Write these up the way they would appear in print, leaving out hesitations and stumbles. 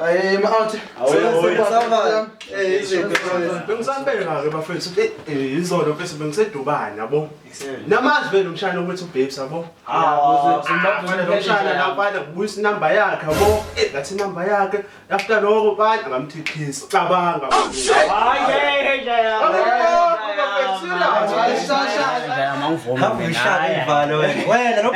Hey, mawuthi. Awuyesaba. Bengisambeka ke bafethu. Izolo bese bengisedubane yabo. Namazi vele umshana ukuthi uBabes yabo. Manje umshana lapha kubuyisa inamba yakhe yabo. Ngathi inamba yakhe. After lokho bani ngamthikhisa. Cabanga. Hayi jaya. Wena lo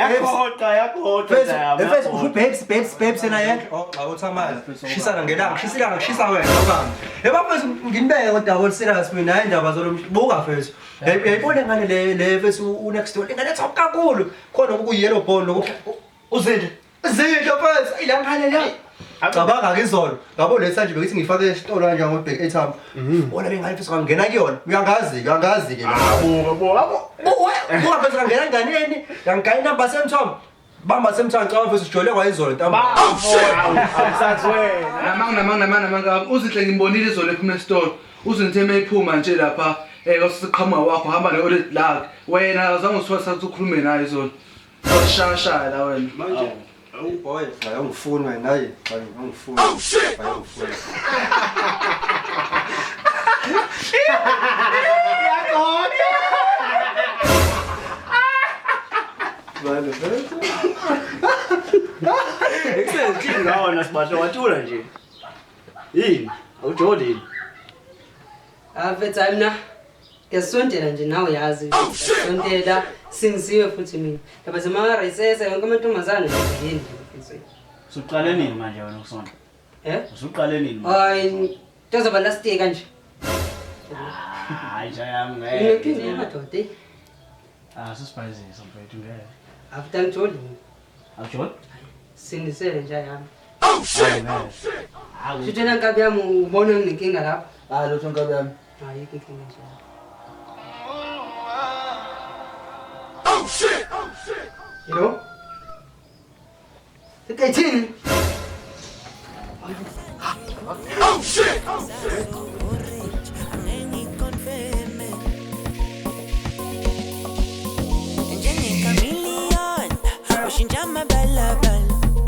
Babes. Babes na yena. Awuthamazi. Shisa ngelanga, shisa wena lokho. Yebo mfethu nginibeke kodwa wona serious mina hayi indaba zolo buka mfethu. Yayibona ngane le mfethu unext door ingane top kakhulu. Khona ukuyellow ball lokho. Uzindle mfethu ila ngane la. Cabanga ngizolo. Ngabo letha nje bekithi ngifake esitolo kanje ngobhek ethamba. Wona bengane mfethu ngangena kuyona. Uyangazi ke la. Abo. Buka mfethu ngangena nganeni. Ngangena inamba semthombo. Bamba semthanga xa mfethu sijole kwayizolo ntamba. Awusazi wena. Namanga uzihle ngimbonile izolo ephuma esitolo. Uzinthe ephuma nje lapha kwasiqhamuka wakho hamba ne-old lag. Wena azange usithola ukukhuluma naye izolo. Awushaya la wena. Manje boy, ayongifuni wena hayi, ayongifuni. Ayongifuni. Vale, Excelente ngawo nasibasho wathula nje. Yini? Awujolini. Afethu mina ngiyasontela nje nawe yazi. Sontela singisiwe futhi mina. Yaba zama recess yonke amantombazane yini mfethu. Usuqale nini manje wena ukusonta? Usuqale nini? Hayi, tozoba last day kanje. Hayi jaya ngeke. Ngiphinde madoda. Sisiphayizisa mfethu ngeke. After ngijoli. Awujoli? Sindisele nje yami. Hayi ngeke. Sithena nkabi yami ubona nginenkinga lapha. Lutho nkabi yami. Hayi inkinga nje. Oh shit. Hello? Ikayithini?